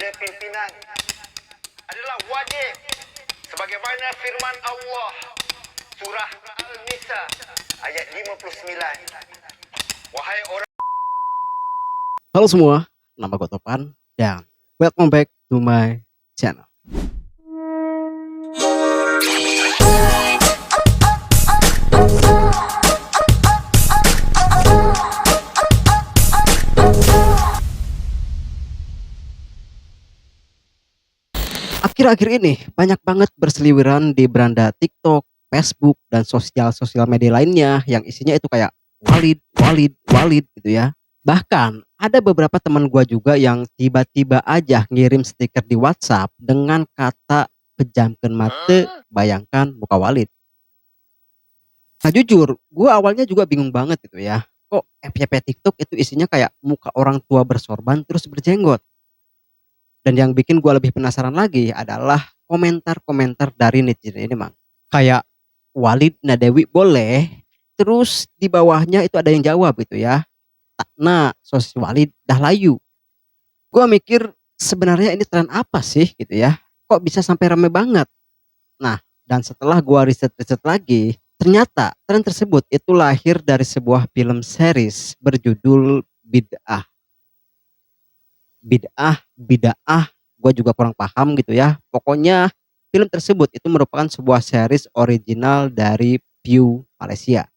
kepada pimpinan adalah wajib sebagaimana firman Allah surah Al-Nisa ayat 59. Wahai orang. Halo semua, nama gue Topan dan welcome back to my channel. Akhir-akhir ini banyak banget berseliweran di beranda TikTok, Facebook, dan sosial media lainnya yang isinya itu kayak Walid gitu ya. Bahkan ada beberapa teman gua juga yang tiba-tiba aja ngirim stiker di WhatsApp dengan kata pejamkan mata, bayangkan muka Walid. Nah jujur, gua awalnya juga bingung banget gitu ya. Kok FYP TikTok itu isinya kayak muka orang tua bersorban terus berjenggot. Dan yang bikin gua lebih penasaran lagi adalah komentar-komentar dari netizen ini, Mang. Kayak Walid Nadewi boleh, terus di bawahnya itu ada yang jawab gitu ya. Nah, sos Walid dah layu. Gua mikir sebenarnya ini tren apa sih gitu ya? Kok bisa sampai rame banget? Nah, dan setelah gua riset-riset lagi, ternyata tren tersebut itu lahir dari sebuah film series berjudul Bid'ah. Bid'ah, gua juga kurang paham gitu ya. Pokoknya film tersebut itu merupakan sebuah series original dari View Malaysia.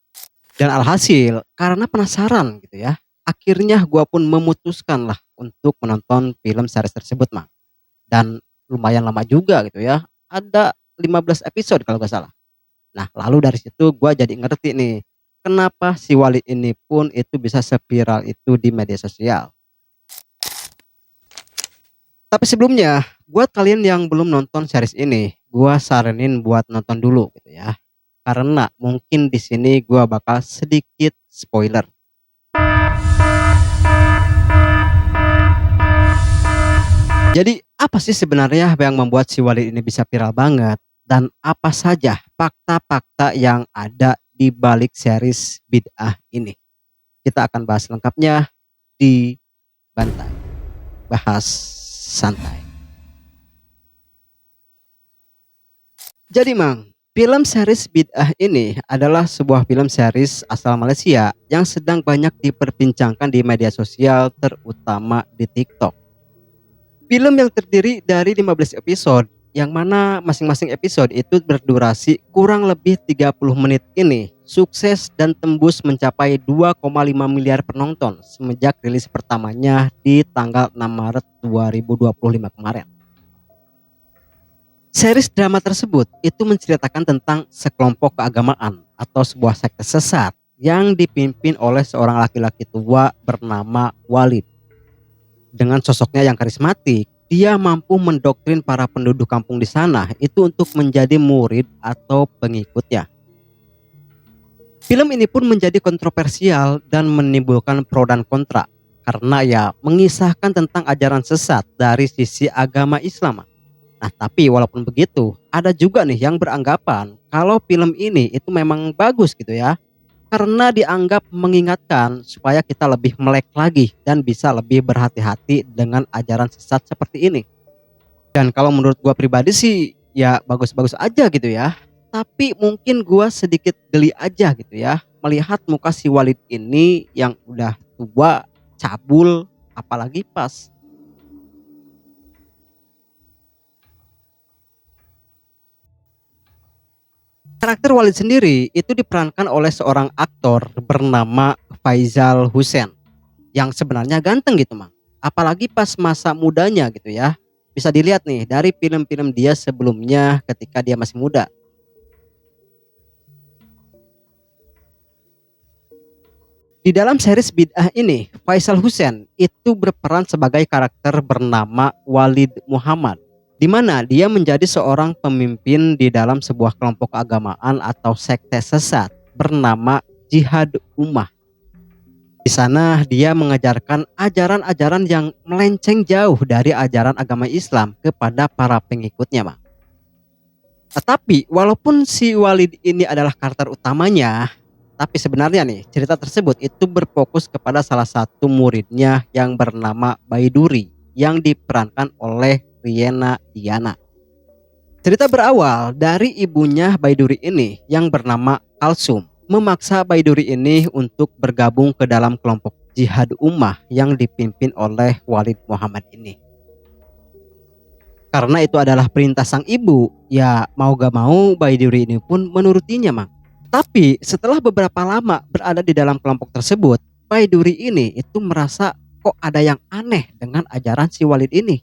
Dan alhasil karena penasaran gitu ya, akhirnya gua pun memutuskan lah untuk menonton film series tersebut, Mang. Dan lumayan lama juga gitu ya. Ada 15 episode kalau gak salah. Nah, lalu dari situ gua jadi ngerti nih, kenapa si Walid ini pun itu bisa seviral itu di media sosial. Tapi sebelumnya, buat kalian yang belum nonton series ini, gua saranin buat nonton dulu gitu ya. Karena mungkin di sini gua bakal sedikit spoiler. Jadi apa sih sebenarnya yang membuat si Walid ini bisa viral banget? Dan apa saja fakta-fakta yang ada di balik series Bid'ah ini? Kita akan bahas lengkapnya di Bantai. Bahas santai. Jadi Mang, film series Bid'ah ini adalah sebuah film series asal Malaysia yang sedang banyak diperbincangkan di media sosial terutama di TikTok. Film yang terdiri dari 15 episode yang mana masing-masing episode itu berdurasi kurang lebih 30 menit ini sukses dan tembus mencapai 2,5 miliar penonton semenjak rilis pertamanya di tanggal 6 Maret 2025 kemarin. Series drama tersebut itu menceritakan tentang sekelompok keagamaan atau sebuah sekte sesat yang dipimpin oleh seorang laki-laki tua bernama Walid. Dengan sosoknya yang karismatik, dia mampu mendoktrin para penduduk kampung di sana itu untuk menjadi murid atau pengikutnya. Film ini pun menjadi kontroversial dan menimbulkan pro dan kontra karena ya mengisahkan tentang ajaran sesat dari sisi agama Islam. Nah, tapi walaupun begitu, ada juga nih yang beranggapan kalau film ini itu memang bagus gitu ya. Karena dianggap mengingatkan supaya kita lebih melek lagi dan bisa lebih berhati-hati dengan ajaran sesat seperti ini. Dan kalau menurut gua pribadi sih ya bagus-bagus aja gitu ya. Tapi mungkin gua sedikit geli aja gitu ya melihat muka si Walid ini yang udah tua, cabul, apalagi pas. Karakter Walid sendiri itu diperankan oleh seorang aktor bernama Faizal Hussein yang sebenarnya ganteng gitu, Mang. Apalagi pas masa mudanya gitu ya. Bisa dilihat nih dari film-film dia sebelumnya ketika dia masih muda. Di dalam series Bid'ah ini, Faizal Hussein itu berperan sebagai karakter bernama Walid Muhammad, di mana dia menjadi seorang pemimpin di dalam sebuah kelompok keagamaan atau sekte sesat bernama Jihad Ummah. Di sana dia mengajarkan ajaran-ajaran yang melenceng jauh dari ajaran agama Islam kepada para pengikutnya, Bang. Tetapi walaupun si Walid ini adalah karakter utamanya, tapi sebenarnya nih cerita tersebut itu berfokus kepada salah satu muridnya yang bernama Baiduri. yang diperankan oleh Riena Diana. Cerita berawal dari ibunya Baiduri ini yang bernama Kalsum memaksa Baiduri ini untuk bergabung ke dalam kelompok jihad ummah yang dipimpin oleh Walid Muhammad ini. Karena itu adalah perintah sang ibu, ya mau gak mau Baiduri ini pun menurutinya, Mang. Tapi setelah beberapa lama berada di dalam kelompok tersebut, Baiduri ini itu merasa kok ada yang aneh dengan ajaran si Walid ini.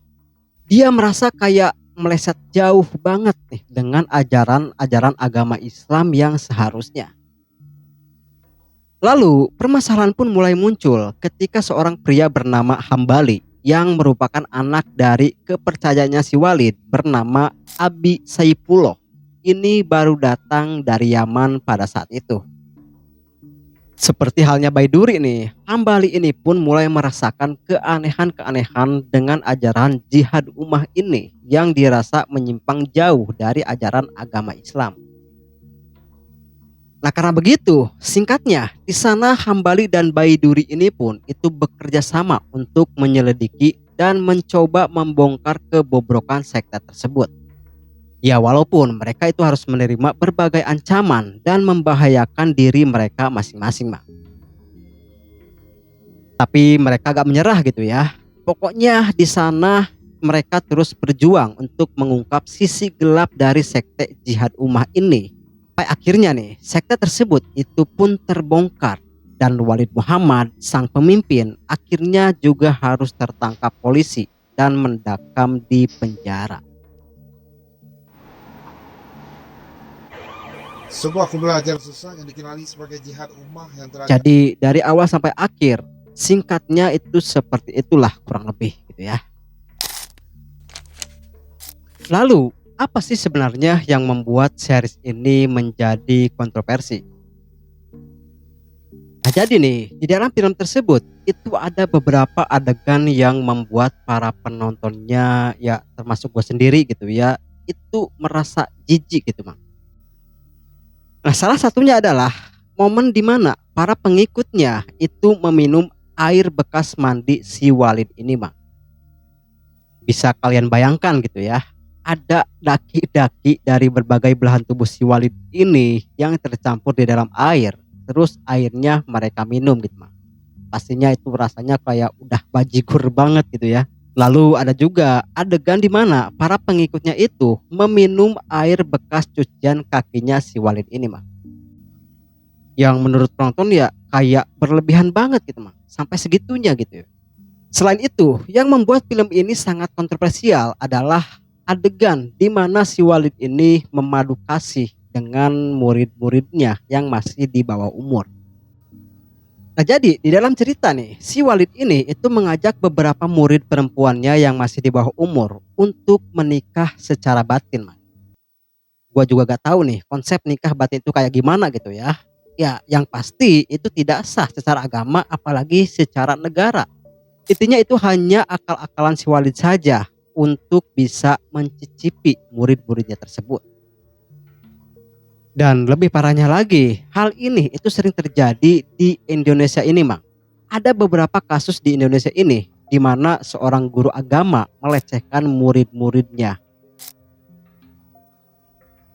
Dia merasa kayak meleset jauh banget nih dengan ajaran-ajaran agama Islam yang seharusnya. Lalu permasalahan pun mulai muncul ketika seorang pria bernama Hambali yang merupakan anak dari kepercayaannya si Walid bernama Abi Saifullah. Ini baru datang dari Yaman pada saat itu. Seperti halnya Baiduri nih, Hambali ini pun mulai merasakan keanehan-keanehan dengan ajaran jihad ummah ini yang dirasa menyimpang jauh dari ajaran agama Islam. Nah karena begitu, singkatnya di sana Hambali dan Baiduri ini pun itu bekerja sama untuk menyelidiki dan mencoba membongkar kebobrokan sekte tersebut. Ya walaupun mereka itu harus menerima berbagai ancaman dan membahayakan diri mereka masing-masing, Mak. Tapi mereka gak menyerah gitu ya. Pokoknya di sana mereka terus berjuang untuk mengungkap sisi gelap dari sekte jihad ummah ini. Sampai akhirnya nih sekte tersebut itu pun terbongkar dan Walid Muhammad sang pemimpin akhirnya juga harus tertangkap polisi dan mendekam di penjara. Sebuah kumpulan ajaran sesat yang dikenali sebagai jihad ummah yang telah Jadi dari awal sampai akhir singkatnya itu seperti itulah kurang lebih gitu ya. Lalu apa sih sebenarnya yang membuat series ini menjadi kontroversi? Nah jadi nih di dalam film tersebut itu ada beberapa adegan yang membuat para penontonnya ya termasuk gue sendiri gitu ya itu merasa jijik gitu, Mang. Nah salah satunya adalah momen di mana para pengikutnya itu meminum air bekas mandi si Walid ini, Mang. Bisa kalian bayangkan gitu ya, ada daki-daki dari berbagai belahan tubuh si Walid ini yang tercampur di dalam air, terus airnya mereka minum gitu, Mang. Pastinya itu rasanya kayak udah bajigur banget gitu ya. Lalu ada juga adegan di mana para pengikutnya itu meminum air bekas cucian kakinya si Walid ini, Mang. Yang menurut penonton ya kayak berlebihan banget gitu, Mang. Sampai segitunya gitu ya. Selain itu, yang membuat film ini sangat kontroversial adalah adegan di mana si Walid ini memadu kasih dengan murid-muridnya yang masih di bawah umur. Nah jadi di dalam cerita nih, si Walid ini itu mengajak beberapa murid perempuannya yang masih di bawah umur untuk menikah secara batin, Mas. Gua juga gak tahu nih konsep nikah batin itu kayak gimana gitu ya. Ya yang pasti itu tidak sah secara agama apalagi secara negara. Intinya itu hanya akal-akalan si Walid saja untuk bisa mencicipi murid-muridnya tersebut. Dan lebih parahnya lagi, hal ini itu sering terjadi di Indonesia ini, Mang. Ada beberapa kasus di Indonesia ini di mana seorang guru agama melecehkan murid-muridnya.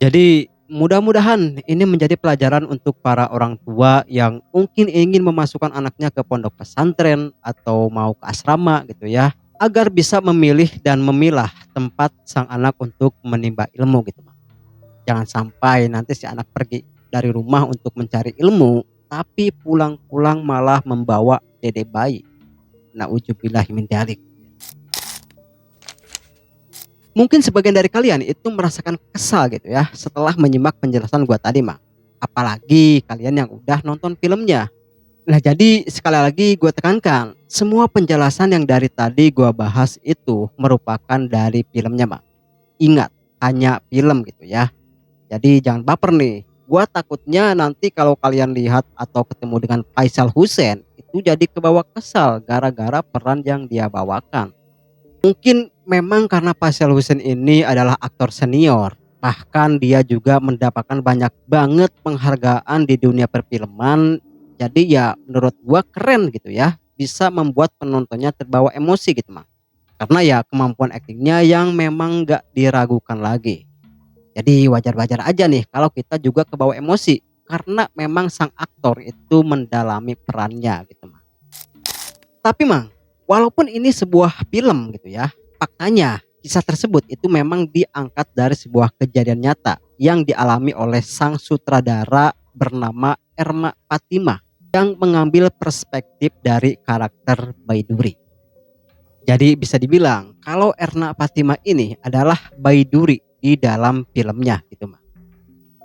Jadi mudah-mudahan ini menjadi pelajaran untuk para orang tua yang mungkin ingin memasukkan anaknya ke pondok pesantren atau mau ke asrama gitu ya, agar bisa memilih dan memilah tempat sang anak untuk menimba ilmu gitu, Mang. Jangan sampai nanti si anak pergi dari rumah untuk mencari ilmu, tapi pulang-pulang malah membawa dede bayi. Nauzubillahi min dzalik. Mungkin sebagian dari kalian itu merasakan kesal gitu ya setelah menyimak penjelasan gua tadi, Mang. Apalagi kalian yang udah nonton filmnya. Nah jadi sekali lagi gua tekankan, semua penjelasan yang dari tadi gua bahas itu merupakan dari filmnya, Mang. Ingat, hanya film gitu ya. Jadi jangan baper nih. Gua takutnya nanti kalau kalian lihat atau ketemu dengan Faisal Hussein itu jadi kebawa kesal gara-gara peran yang dia bawakan. Mungkin memang karena Faisal Hussein ini adalah aktor senior. Bahkan dia juga mendapatkan banyak banget penghargaan di dunia perfilman. Jadi ya menurut gua keren gitu ya. Bisa membuat penontonnya terbawa emosi gitu, Mang. Karena ya kemampuan aktingnya yang memang nggak diragukan lagi. Jadi wajar-wajar aja nih kalau kita juga kebawa emosi karena memang sang aktor itu mendalami perannya gitu Mang. Tapi Mang, walaupun ini sebuah film gitu ya, faktanya kisah tersebut itu memang diangkat dari sebuah kejadian nyata yang dialami oleh sang sutradara bernama Erma Fatimah yang mengambil perspektif dari karakter Baiduri. Jadi bisa dibilang kalau Erna Fatimah ini adalah Baiduri di dalam filmnya gitu Mang.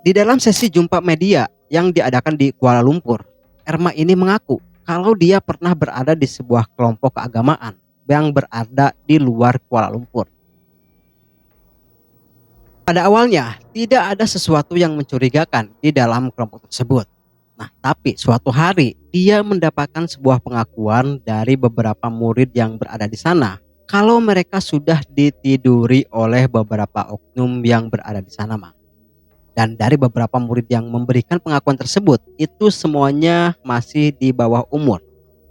Di dalam sesi jumpa media yang diadakan di Kuala Lumpur, Erma ini mengaku kalau dia pernah berada di sebuah kelompok keagamaan yang berada di luar Kuala Lumpur. Pada awalnya tidak ada sesuatu yang mencurigakan di dalam kelompok tersebut. Nah, tapi suatu hari dia mendapatkan sebuah pengakuan dari beberapa murid yang berada di sana kalau mereka sudah ditiduri oleh beberapa oknum yang berada di sana, Mang. Dan dari beberapa murid yang memberikan pengakuan tersebut, itu semuanya masih di bawah umur,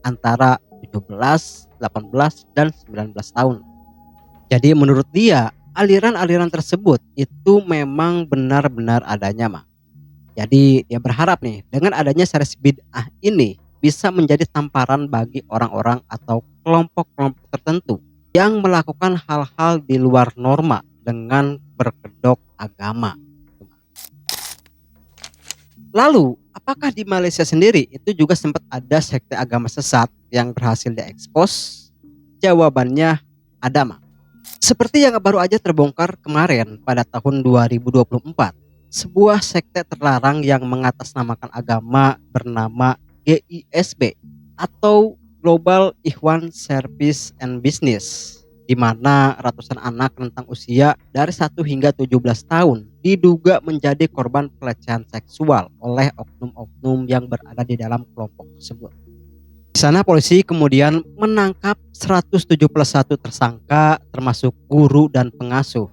antara 17, 18, dan 19 tahun. Jadi menurut dia, aliran-aliran tersebut itu memang benar-benar adanya, Mang. Jadi dia berharap nih dengan adanya series bid'ah ini bisa menjadi tamparan bagi orang-orang atau kelompok-kelompok tertentu yang melakukan hal-hal di luar norma dengan berkedok agama. Lalu, apakah di Malaysia sendiri itu juga sempat ada sekte agama sesat yang berhasil diekspos? Jawabannya ada, Mak. Seperti yang baru aja terbongkar kemarin pada tahun 2024, sebuah sekte terlarang yang mengatasnamakan agama bernama GISB atau Global Ikhwan Service and Business, di mana ratusan anak rentang usia dari 1 hingga 17 tahun diduga menjadi korban pelecehan seksual oleh oknum-oknum yang berada di dalam kelompok tersebut. Di sana polisi kemudian menangkap 171 tersangka termasuk guru dan pengasuh.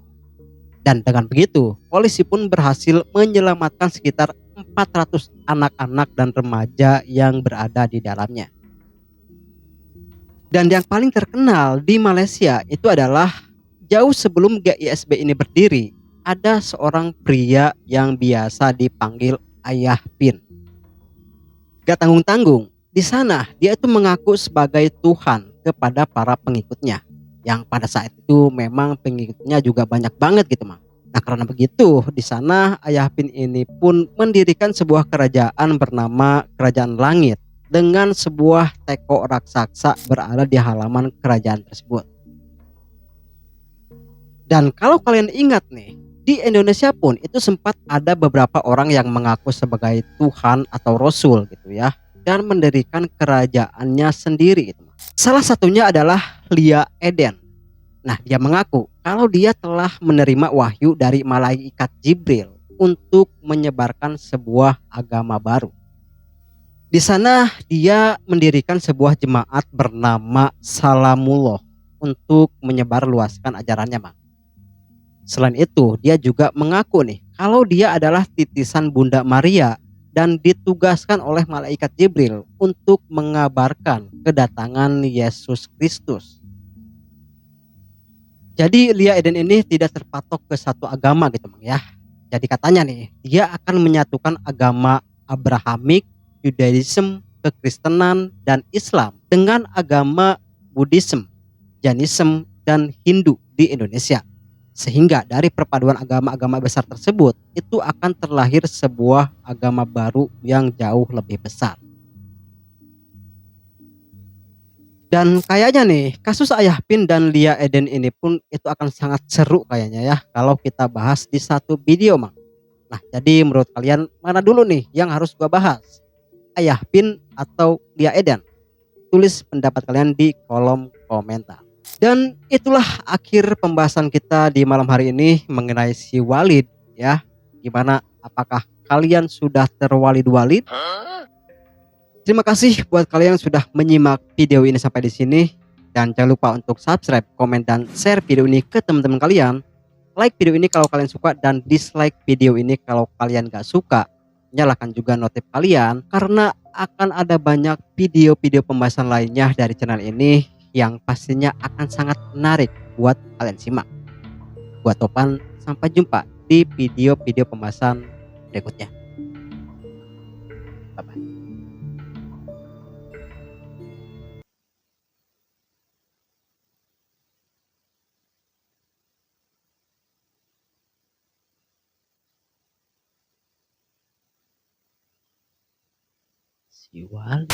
Dan dengan begitu, polisi pun berhasil menyelamatkan sekitar 400 anak-anak dan remaja yang berada di dalamnya. Dan yang paling terkenal di Malaysia itu adalah jauh sebelum GISB ini berdiri, ada seorang pria yang biasa dipanggil Ayah Pin. Gak tanggung-tanggung, di sana dia itu mengaku sebagai Tuhan kepada para pengikutnya. Yang pada saat itu memang pengikutnya juga banyak banget gitu, Mang. Nah karena begitu, di sana Ayah Pin ini pun mendirikan sebuah kerajaan bernama Kerajaan Langit dengan sebuah teko raksasa berada di halaman kerajaan tersebut. Dan kalau kalian ingat nih, di Indonesia pun itu sempat ada beberapa orang yang mengaku sebagai Tuhan atau Rasul gitu ya, dan mendirikan kerajaannya sendiri gitu. Salah satunya adalah Lia Eden. Nah, dia mengaku kalau dia telah menerima wahyu dari malaikat Jibril untuk menyebarkan sebuah agama baru. Di sana dia mendirikan sebuah jemaat bernama Salamullah untuk menyebarluaskan ajarannya, Mang. Selain itu, dia juga mengaku nih kalau dia adalah titisan Bunda Maria dan ditugaskan oleh malaikat Jibril untuk mengabarkan kedatangan Yesus Kristus. Jadi Lia Eden ini tidak terpatok ke satu agama gitu, Mang ya. Jadi katanya nih, dia akan menyatukan agama Abrahamik, Judaism, Kekristenan, dan Islam dengan agama Buddhism, Jainism, dan Hindu di Indonesia. Sehingga dari perpaduan agama-agama besar tersebut, itu akan terlahir sebuah agama baru yang jauh lebih besar. Dan kayaknya nih, kasus Ayah Pin dan Lia Eden ini pun itu akan sangat seru kayaknya ya, kalau kita bahas di satu video, Mang. Nah, jadi menurut kalian mana dulu nih yang harus gua bahas? Ayah Pin atau Lia Eden? Tulis pendapat kalian di kolom komentar. Dan itulah akhir pembahasan kita di malam hari ini mengenai si Walid ya. Gimana, apakah kalian sudah terwalid-walid? Terima kasih buat kalian yang sudah menyimak video ini sampai di sini, dan jangan lupa untuk subscribe, komen, dan share video ini ke teman-teman kalian. Like video ini kalau kalian suka, dan dislike video ini kalau kalian gak suka. Nyalakan juga notif kalian karena akan ada banyak video-video pembahasan lainnya dari channel ini yang pastinya akan sangat menarik buat kalian simak. Gua Topan, sampai jumpa di video-video pembahasan berikutnya. Bye bye. Si Wali.